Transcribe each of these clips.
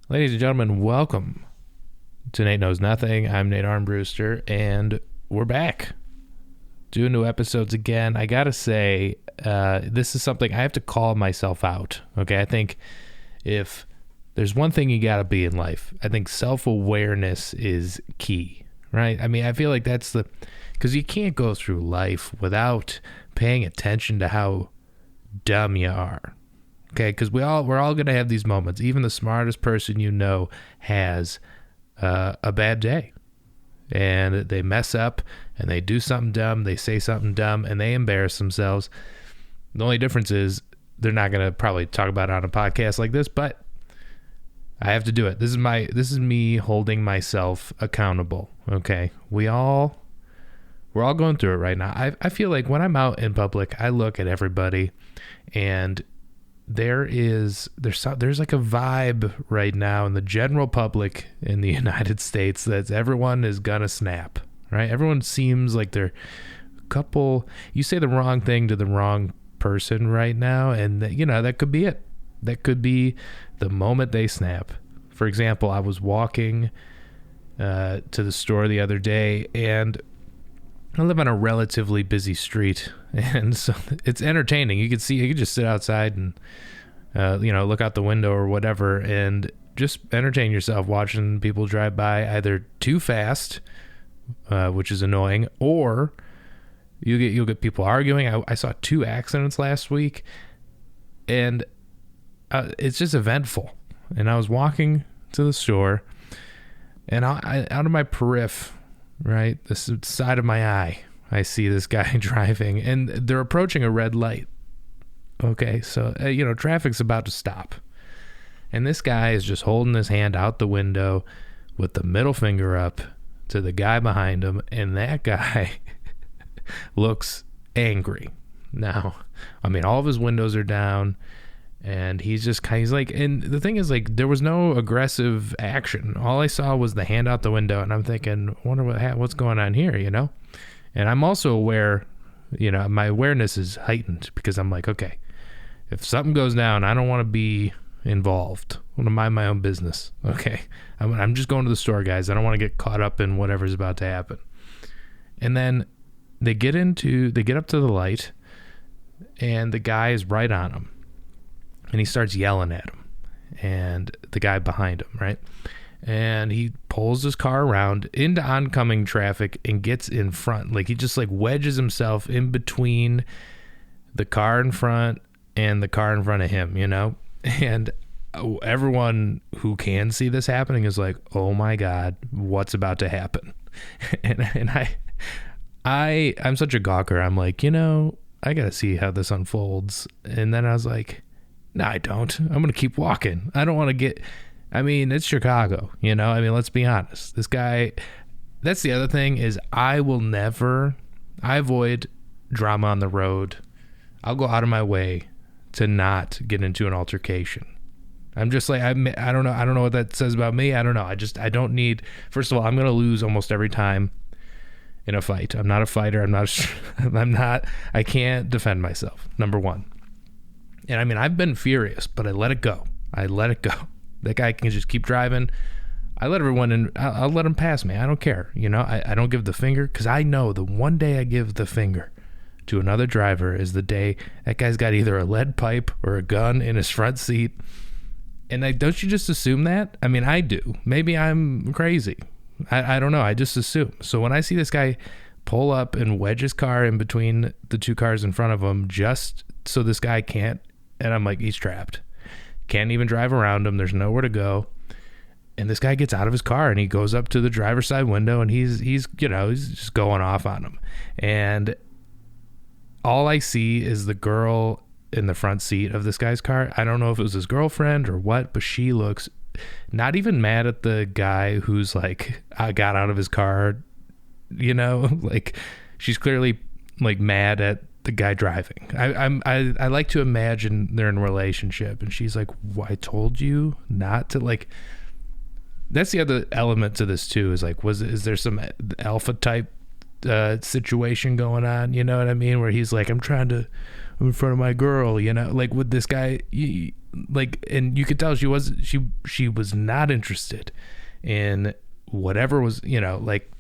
Ladies and gentlemen, welcome to Nate Knows Nothing. I'm Nate Armbruster, and we're back doing new episodes again. I gotta say, this is something I have to call myself out. Okay, I think if there's one thing you gotta be in life, I think self-awareness is key, right? I mean, I feel like that's because you can't go through life without paying attention to how dumb you are. Okay, because we're all gonna have these moments. Even the smartest person you know has a bad day, and they mess up, and they do something dumb, they say something dumb, and they embarrass themselves. The only difference is they're not gonna probably talk about it on a podcast like this, but I have to do it. This is me holding myself accountable. Okay, we're all going through it right now. I feel like when I'm out in public, I look at everybody, and there's like a vibe right now in the general public in the United States that everyone is gonna snap, right? Everyone seems like they're you say the wrong thing to the wrong person right now, and that could be it. That could be the moment they snap. For example, I was walking to the store the other day, and I live on a relatively busy street, and so it's entertaining. You can just sit outside and, look out the window or whatever, and just entertain yourself watching people drive by either too fast, which is annoying, or you'll get people arguing. I saw 2 accidents last week, and it's just eventful. And I was walking to the store, and out of my periphery, right, the side of my eye, I see this guy driving, and they're approaching a red light. Okay, so traffic's about to stop, and this guy is just holding his hand out the window with the middle finger up to the guy behind him, and that guy looks angry. Now, I mean, all of his windows are down, and he's like, and the thing is, like, there was no aggressive action. All I saw was the hand out the window, and I'm thinking, I wonder what's going on here, And I'm also aware, my awareness is heightened because I'm like, okay, if something goes down, I don't want to be involved. I want to mind my own business. Okay, I'm just going to the store, guys. I don't want to get caught up in whatever's about to happen. And then they get up to the light, and the guy is right on him. And he starts yelling at him, and the guy behind him, right? And he pulls his car around into oncoming traffic and gets in front. Like, he just wedges himself in between the car in front and the car in front of him, And everyone who can see this happening is like, oh my God, what's about to happen? And I'm such a gawker. I'm like, I got to see how this unfolds. And then I was like, no, I don't. I'm going to keep walking. I don't want to it's Chicago, let's be honest. This guy, that's the other thing is I avoid drama on the road. I'll go out of my way to not get into an altercation. I'm just like, I don't know. I don't know what that says about me. I don't know. I don't need, first of all, I'm going to lose almost every time in a fight. I'm not a fighter. I can't defend myself. Number one. And I've been furious, but I let it go. That guy can just keep driving. I let everyone in. I'll let him pass me. I don't care. I don't give the finger, because I know the one day I give the finger to another driver is the day that guy's got either a lead pipe or a gun in his front seat. And don't you just assume that? I do. Maybe I'm crazy. I don't know. I just assume. So when I see this guy pull up and wedge his car in between the 2 cars in front of him just so this guy can't, and I'm like, he's trapped. Can't even drive around him. There's nowhere to go. And this guy gets out of his car and he goes up to the driver's side window, and he's just going off on him. And all I see is the girl in the front seat of this guy's car. I don't know if it was his girlfriend or what, but she looks not even mad at the guy who's like, I got out of his car, like she's clearly like mad at the guy driving. I like to imagine they're in a relationship, and she's like, well, I told you not to, like, that's the other element to this too, is like, is there some alpha type situation going on, you know what I mean, where he's like, I'm trying to I'm in front of my girl, like with this guy, like, and you could tell she was not interested in whatever was, like,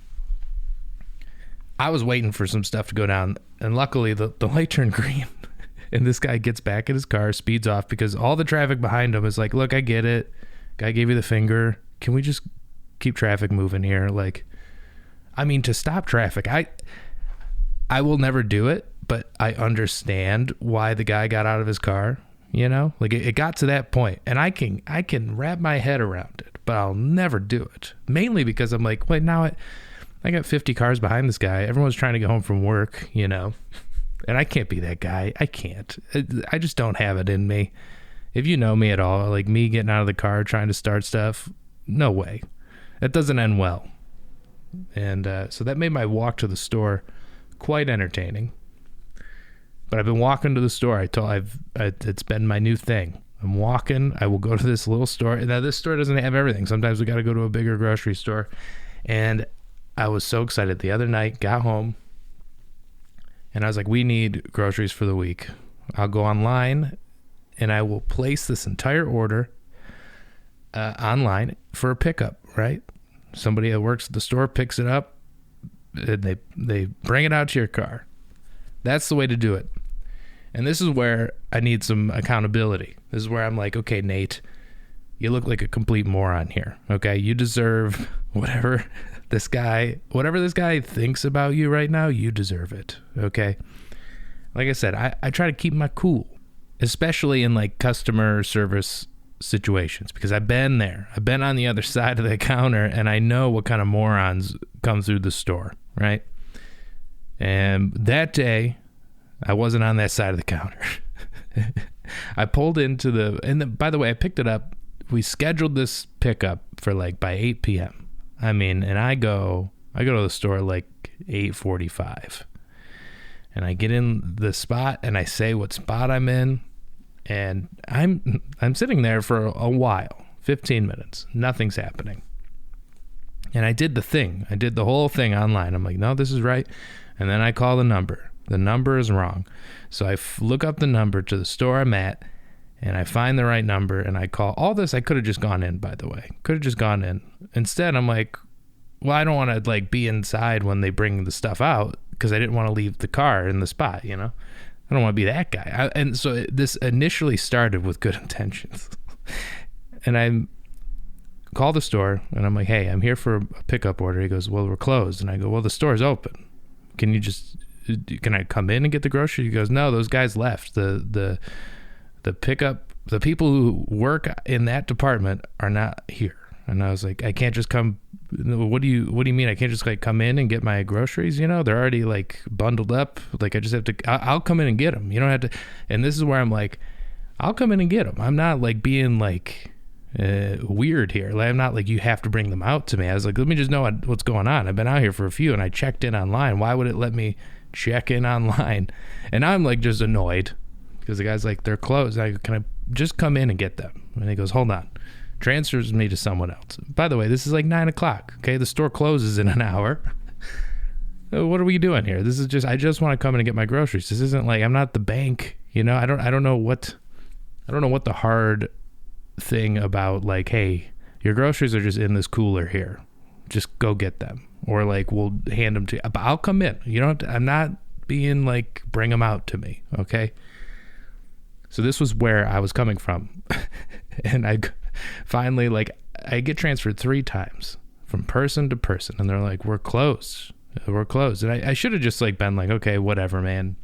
I was waiting for some stuff to go down, and luckily the light turned green. And this guy gets back in his car, speeds off, because all the traffic behind him is like, look, I get it. Guy gave you the finger. Can we just keep traffic moving here? Like, I mean, to stop traffic, I will never do it, but I understand why the guy got out of his car, Like, it got to that point, and I can wrap my head around it, but I'll never do it. Mainly because I'm like, wait, now I got 50 cars behind this guy. Everyone's trying to get home from work, And I can't be that guy. I can't. I just don't have it in me. If you know me at all, like me getting out of the car trying to start stuff, no way. That doesn't end well. And so that made my walk to the store quite entertaining. But I've been walking to the store. It's been my new thing. I'm walking. I will go to this little store. Now, this store doesn't have everything. Sometimes we got to go to a bigger grocery store. And I was so excited the other night, got home, and I was like, we need groceries for the week. I'll go online and I will place this entire order online for a pickup, right? Somebody that works at the store picks it up and they bring it out to your car. That's the way to do it. And this is where I need some accountability. This is where I'm like, okay, Nate, you look like a complete moron here. Okay. You deserve whatever this guy thinks about you right now, you deserve it. Okay. Like I said, I try to keep my cool, especially in like customer service situations, because I've been there. I've been on the other side of the counter, and I know what kind of morons come through the store, right? And that day, I wasn't on that side of the counter. I pulled into by the way, I picked it up. We scheduled this pickup for like by 8 p.m. I mean, and I go to the store like 8:45, and I get in the spot and I say what spot I'm in, and I'm sitting there for a while, 15 minutes, nothing's happening. And I did the whole thing online. I'm like, no, this is right. And then I call the number. The number is wrong. So I look up the number to the store I'm at, and I find the right number, and I call. All this, I could have just gone in, by the way. Could have just gone in. Instead, I'm like, well, I don't want to like be inside when they bring the stuff out, because I didn't want to leave the car in the spot, I don't want to be that guy. And so this initially started with good intentions. And I call the store, and I'm like, hey, I'm here for a pickup order. He goes, well, we're closed. And I go, well, the store's open. Can I come in and get the groceries? He goes, no, those guys left. The people who work in that department are not here. And I was like, I can't just come. What do you mean? I can't just like come in and get my groceries? They're already like bundled up. Like I just have to, I'll come in and get them. You don't have to. And this is where I'm like, I'll come in and get them. I'm not like being like weird here. Like, I'm not like, you have to bring them out to me. I was like, let me just know what's going on. I've been out here for a few, and I checked in online. Why would it let me check in online? And I'm like just annoyed, because the guy's like, they're closed. I go, can I just come in and get them? And he goes, hold on. Transfers me to someone else. By the way, this is like 9:00. Okay, the store closes in an hour. What are we doing here? This is just, I just want to come in and get my groceries. This isn't like, I'm not the bank. I don't know what the hard thing about like, hey, your groceries are just in this cooler here. Just go get them, or like we'll hand them to you. But I'll come in. You don't have to, I'm not being like, bring them out to me. Okay. So this was where I was coming from. And I finally, like, I get transferred 3 times from person to person, and they're like, we're closed. And I should have just like been like, okay, whatever, man.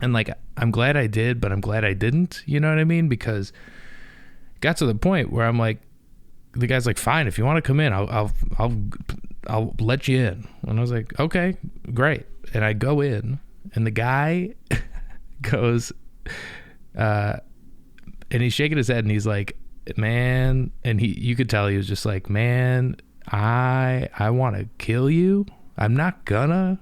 And like, I'm glad I did, but I'm glad I didn't, you know what I mean? Because it got to the point where I'm like, the guy's like, fine, if you want to come in, I'll let you in. And I was like, okay, great. And I go in, and the guy goes, and he's shaking his head, and he's like, man, and you could tell he was just like, man, I want to kill you. I'm not gonna.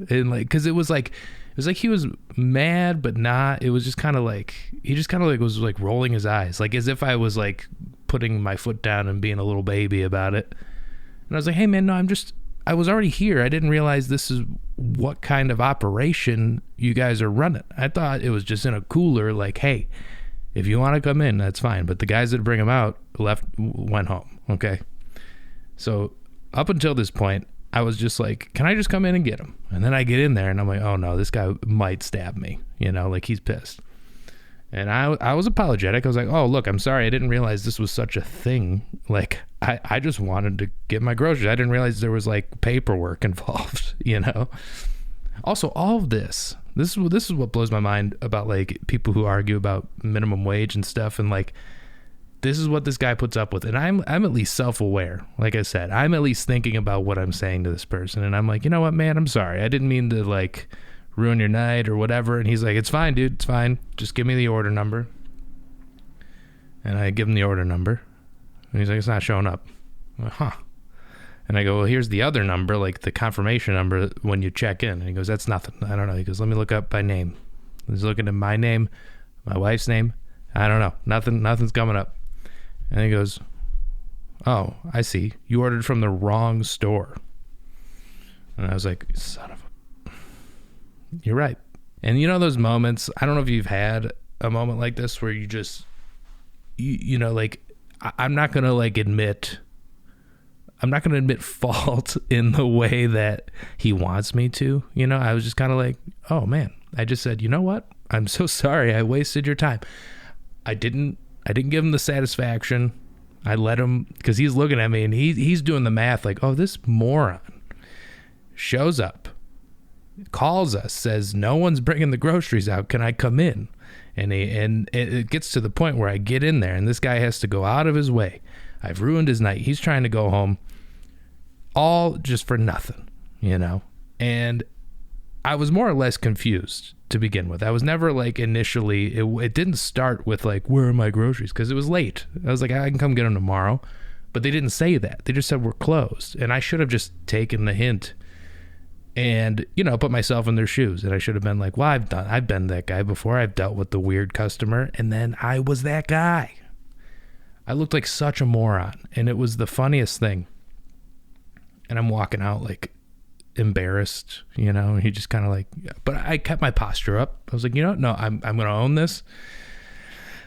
And like, cause it was like he was mad, but not, it was just kind of like, he just kind of like was like rolling his eyes, like as if I was like putting my foot down and being a little baby about it. And I was like, hey man, no, I was already here. I didn't realize this is what kind of operation you guys are running. I thought it was just in a cooler, like, hey, if you want to come in, that's fine. But the guys that bring them out went home. Okay. So up until this point, I was just like, can I just come in and get him? And then I get in there and I'm like, oh no, this guy might stab me, like he's pissed. And I was apologetic. I was like, oh, look, I'm sorry. I didn't realize this was such a thing. Like, I just wanted to get my groceries. I didn't realize there was like paperwork involved, Also, all of this is what blows my mind about like people who argue about minimum wage and stuff. And like, this is what this guy puts up with. And I'm at least self-aware. Like I said, I'm at least thinking about what I'm saying to this person. And I'm like, you know what, man, I'm sorry. I didn't mean to like ruin your night or whatever. And he's like, it's fine, dude. It's fine. Just give me the order number. And I give him the order number. And he's like, it's not showing up. I'm like, huh. And I go, well, here's the other number, like the confirmation number when you check in. And he goes, that's nothing. I don't know. He goes, let me look up by name. He's looking at my name, my wife's name. I don't know. Nothing's coming up. And he goes, oh, I see. You ordered from the wrong store. And I was like, son of a... You're right. And those moments, I don't know if you've had a moment like this where you just, like, I'm not going to like admit fault in the way that he wants me to, I was just kind of like, oh man, I just said, you know what? I'm so sorry. I wasted your time. I didn't give him the satisfaction. I let him, because he's looking at me and he's doing the math like, oh, this moron shows up, calls us, says no one's bringing the groceries out, can I come in? And it gets to the point where I get in there and this guy has to go out of his way. I've ruined his night. He's trying to go home, all just for nothing, and I was more or less confused to begin with. I was never like initially, it didn't start with like, where are my groceries? Because it was late. I was like, I can come get them tomorrow. But they didn't say that. They just said we're closed. And I should have just taken the hint and, put myself in their shoes. And I should have been like, well, I've been that guy before. I've dealt with the weird customer. And then I was that guy. I looked like such a moron. And it was the funniest thing. And I'm walking out like embarrassed, and he just kind of like, but I kept my posture up. I was like, no, I'm going to own this.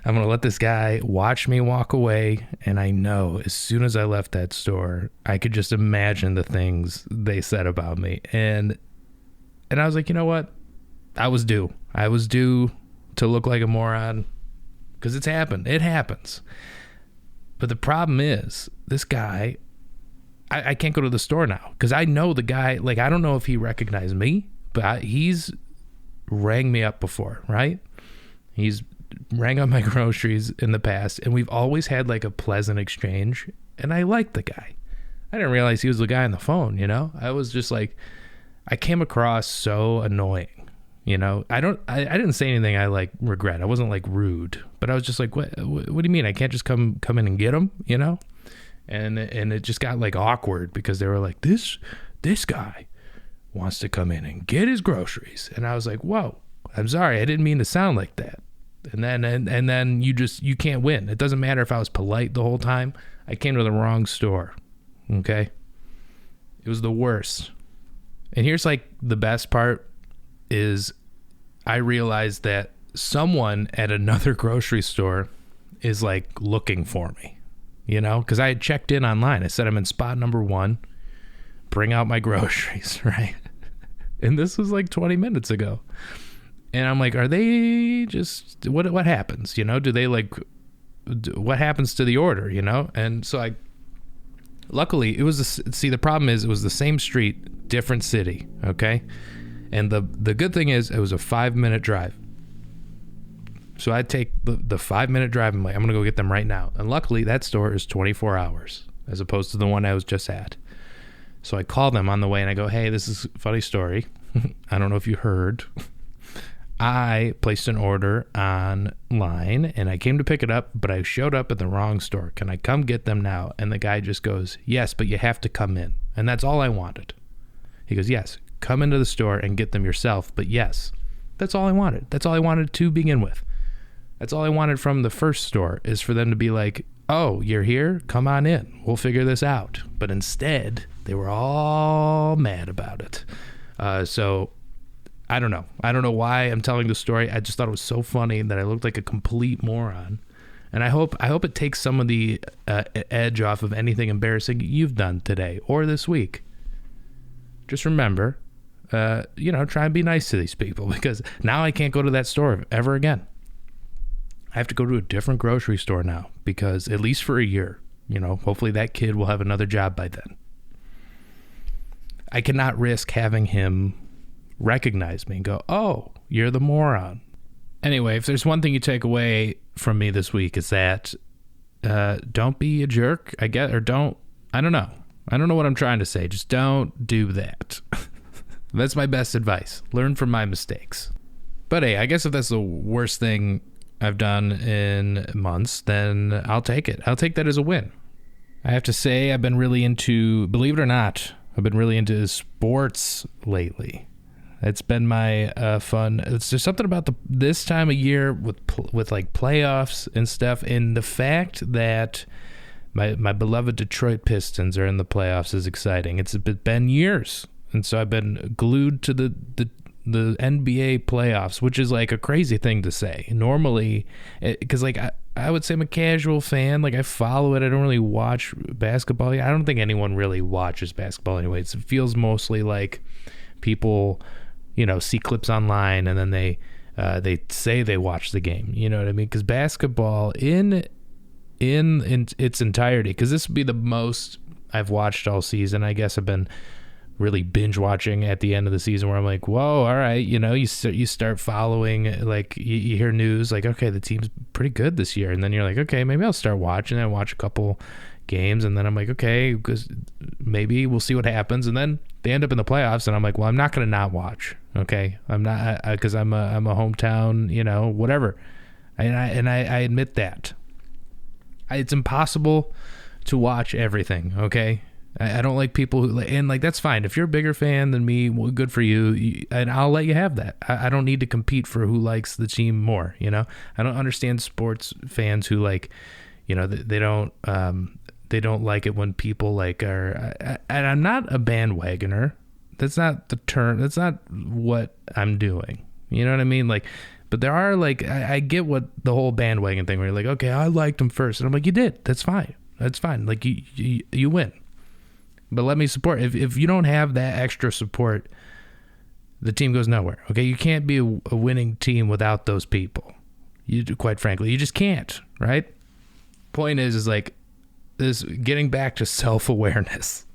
I'm going to let this guy watch me walk away. And I know as soon as I left that store, I could just imagine the things they said about me. And I was like, you know what? I was due to look like a moron because it's happened. It happens. But the problem is this guy, I can't go to the store now because I know the guy, like, I don't know if he recognized me, but he's rang me up before, right? He's rang up my groceries in the past, and we've always had like a pleasant exchange, and I liked the guy. I didn't realize he was the guy on the phone, I was just like, I came across so annoying, I didn't say anything I like regret. I wasn't like rude, but I was just like, what do you mean? I can't just come in and get him, And it just got like awkward because they were like, this guy wants to come in and get his groceries. And I was like, whoa, I'm sorry. I didn't mean to sound like that. And then you can't win. It doesn't matter if I was polite the whole time. I came to the wrong store. Okay. It was the worst. And here's like the best part is I realized that someone at another grocery store is like looking for me. Because I had checked in online. I said I'm in spot number 1. Bring out my groceries, right? And this was like 20 minutes ago. And I'm like, are they just, what happens? Do they like, what happens to the order, And so luckily it was, the problem is it was the same street, different city, okay? And the good thing is it was a 5-minute drive. So I'd take the 5-minute drive and I'm going to go get them right now. And luckily that store is 24 hours as opposed to the one I was just at. So I call them on the way and I go, hey, this is a funny story. I don't know if you heard. I placed an order online and I came to pick it up, but I showed up at the wrong store. Can I come get them now? And the guy just goes, yes, but you have to come in. And that's all I wanted. He goes, yes, come into the store and get them yourself. But yes, that's all I wanted. That's all I wanted to begin with. That's all I wanted from the first store is for them to be like, oh, you're here? Come on in. We'll figure this out. But instead, they were all mad about it. So I don't know. I don't know why I'm telling the story. I just thought it was so funny that I looked like a complete moron. And I hope it takes some of the edge off of anything embarrassing you've done today or this week. Just remember, try and be nice to these people, because now I can't go to that store ever again. I have to go to a different grocery store now, because at least for a year, hopefully that kid will have another job by then. I cannot risk having him recognize me and go, "Oh, you're the moron." Anyway, if there's one thing you take away from me this week, is that don't be a jerk, I guess, or don't, I don't know. I don't know what I'm trying to say. Just don't do that. That's my best advice. Learn from my mistakes. But hey, I guess if that's the worst thing I've done in months, then I'll take it. I'll take that as a win. I have to say, I've been really into, believe it or not, I've been really into sports lately. It's been my fun. It's just something about this time of year with like playoffs and stuff, and the fact that my beloved Detroit Pistons are in the playoffs is exciting. It's been years, and so I've been glued to the NBA playoffs, which is like a crazy thing to say. Normally, because like I would say I'm a casual fan. Like I follow it. I don't really watch basketball. I don't think anyone really watches basketball anyways. It feels mostly like people, see clips online and then they say they watch the game. You know what I mean? Because basketball in its entirety, because this would be the most I've watched all season. I guess I've been really binge watching at the end of the season, where I'm like, whoa, all right, you start following, like you hear news like, okay, the team's pretty good this year, and then you're like, okay, maybe I'll start watching. I watch a couple games, and then I'm like, okay, because maybe we'll see what happens, and then they end up in the playoffs, and I'm like, well, I'm not going to not watch. Okay, I'm not, because I'm a hometown, whatever, and I admit that it's impossible to watch everything. Okay. I don't like people who, and like, that's fine. If you're a bigger fan than me, well, good for you, and I'll let you have that. I don't need to compete for who likes the team more. I don't understand sports fans who like, they don't like it when people like are. And I'm not a bandwagoner. That's not the term. That's not what I'm doing. You know what I mean? Like, but there are like, I get what the whole bandwagon thing where you're like, okay, I liked him first, and I'm like, you did. That's fine. That's fine. Like you win. But let me support. If you don't have that extra support, the team goes nowhere. Okay, you can't be a winning team without those people. Quite frankly, you just can't. Right? Point is like this. Getting back to self-awareness,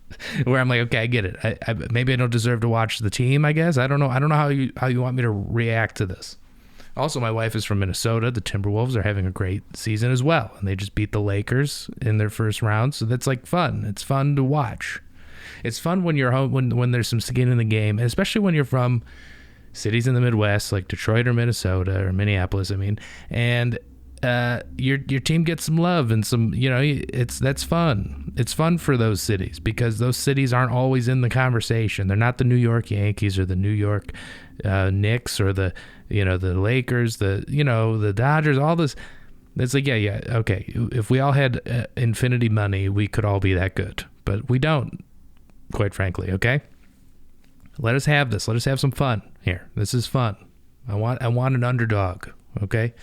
where I'm like, okay, I get it. I maybe I don't deserve to watch the team. I guess I don't know how you want me to react to this. Also, my wife is from Minnesota. The Timberwolves are having a great season as well, and they just beat the Lakers in their first round. So that's like fun. It's fun to watch. It's fun when you're home, when there's some skin in the game, and especially when you're from cities in the Midwest like Detroit or Minnesota or Minneapolis. I mean, and your team gets some love and some, that's fun. It's fun for those cities, because those cities aren't always in the conversation. They're not the New York Yankees or the New York Knicks or the Lakers, the Dodgers, all this. It's like, yeah, okay. If we all had infinity money, we could all be that good, but we don't, quite frankly. Okay. Let us have this. Let us have some fun here. This is fun. I want an underdog. Okay.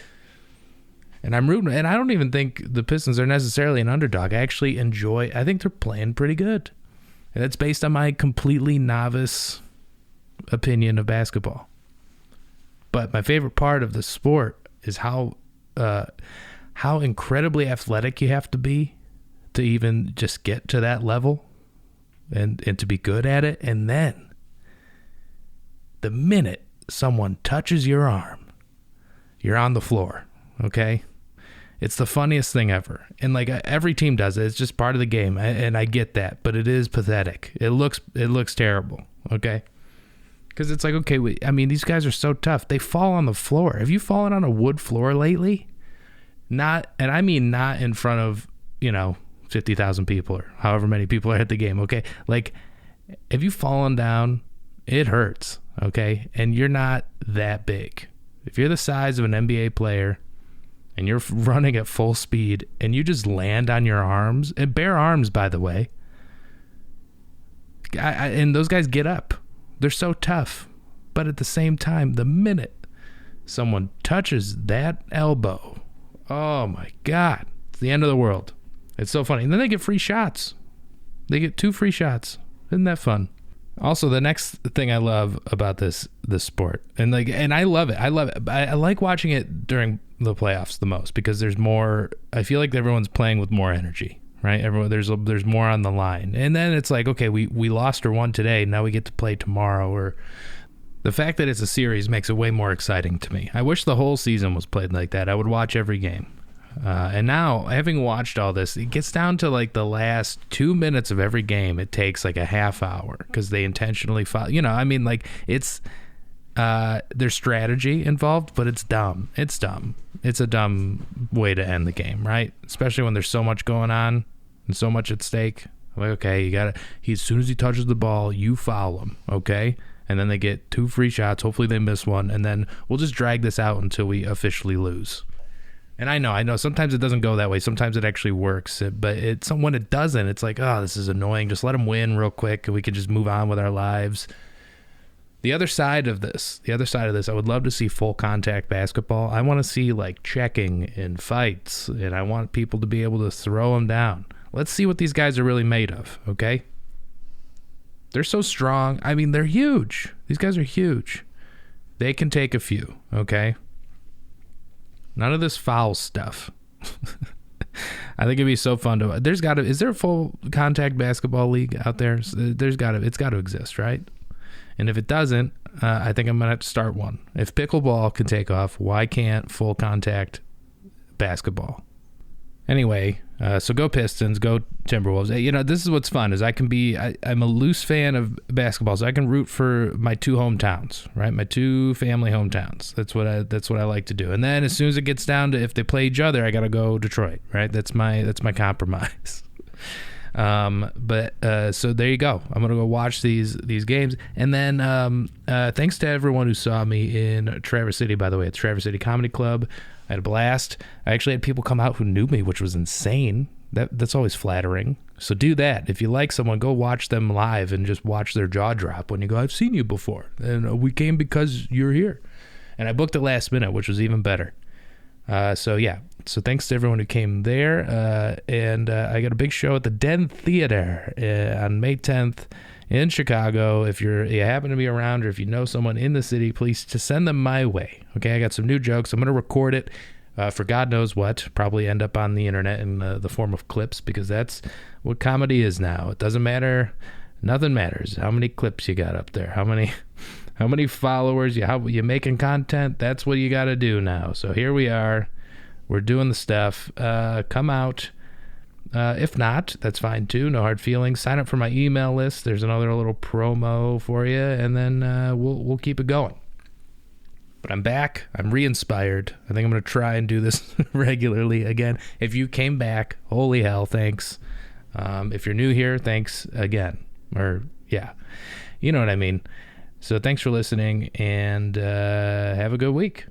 And I'm rooting, and I don't even think the Pistons are necessarily an underdog. I think they're playing pretty good. And that's based on my completely novice opinion of basketball. But my favorite part of the sport is how incredibly athletic you have to be to even just get to that level and to be good at it. And then the minute someone touches your arm, you're on the floor. Okay. It's the funniest thing ever. And like every team does it. It's just part of the game. And I get that, but it is pathetic. It looks terrible. Okay. Because it's like, okay, these guys are so tough. They fall on the floor. Have you fallen on a wood floor lately? Not in front of, 50,000 people or however many people are at the game. Okay. Like, have you fallen down? It hurts. Okay. And you're not that big. If you're the size of an NBA player and you're running at full speed and you just land on your arms, and bare arms, by the way, and those guys get up. They're so tough. But at the same time, the minute someone touches that elbow, oh my God, it's the end of the world. It's so funny. And then they get free shots. They get 2 free shots. Isn't that fun? Also, the next thing I love about this sport, and I love it. I like watching it during the playoffs the most because there's more. I feel like everyone's playing with more energy, right? There's more on the line, and then it's like, okay, we lost or won today. Now we get to play tomorrow. Or the fact that it's a series makes it way more exciting to me. I wish the whole season was played like that. I would watch every game. And now, having watched all this, it gets down to like the last 2 minutes of every game. It takes like a half hour because they intentionally follow. It's there's strategy involved, but it's dumb. It's dumb. It's a dumb way to end the game, right? Especially when there's so much going on and so much at stake. I'm like, okay, you gotta. As soon as he touches the ball, you foul him, okay? And then they get 2 free shots. Hopefully they miss one, and then we'll just drag this out until we officially lose. And I know. Sometimes it doesn't go that way. Sometimes it actually works. But when it doesn't, it's like, oh, this is annoying. Just let them win real quick, and we can just move on with our lives. The other side of this, I would love to see full contact basketball. I want to see like checking in fights, and I want people to be able to throw them down. Let's see what these guys are really made of, okay? They're so strong. I mean, they're huge. These guys are huge. They can take a few, okay? None of this foul stuff. I think it'd be so fun to. Is there a full contact basketball league out there? It's got to exist, right? And if it doesn't, I think I'm gonna have to start one. If pickleball can take off, why can't full contact basketball? Anyway, so go Pistons, go Timberwolves. This is what's fun is I'm a loose fan of basketball, so I can root for my 2 hometowns, right? My 2 family hometowns. That's what I like to do. And then as soon as it gets down to if they play each other, I gotta go Detroit, right? That's my compromise. So there you go. I'm gonna go watch these games, and then thanks to everyone who saw me in Traverse City. By the way, it's Traverse City Comedy Club. I had a blast. I actually had people come out who knew me, which was insane. That's always flattering. So do that. If you like someone, go watch them live and just watch their jaw drop when you go, I've seen you before. And we came because you're here. And I booked it last minute, which was even better. So thanks to everyone who came there. And I got a big show at the Den Theater on May 10th in Chicago. If you happen to be around, or if you know someone in the city, please just send them my way. Okay, I got some new jokes. I'm going to record it for God knows what. Probably end up on the internet in the form of clips, because that's what comedy is now. It doesn't matter. Nothing matters. How many clips you got up there? How many followers? How you making content? That's what you got to do now. So here we are. We're doing the stuff. Come out. If not, that's fine too. No hard feelings. Sign up for my email list. There's another little promo for you, and then we'll keep it going. But I'm back. I'm re-inspired. I think I'm going to try and do this regularly again. If you came back, holy hell, thanks. If you're new here, thanks again. Or, yeah, you know what I mean. So thanks for listening, and have a good week.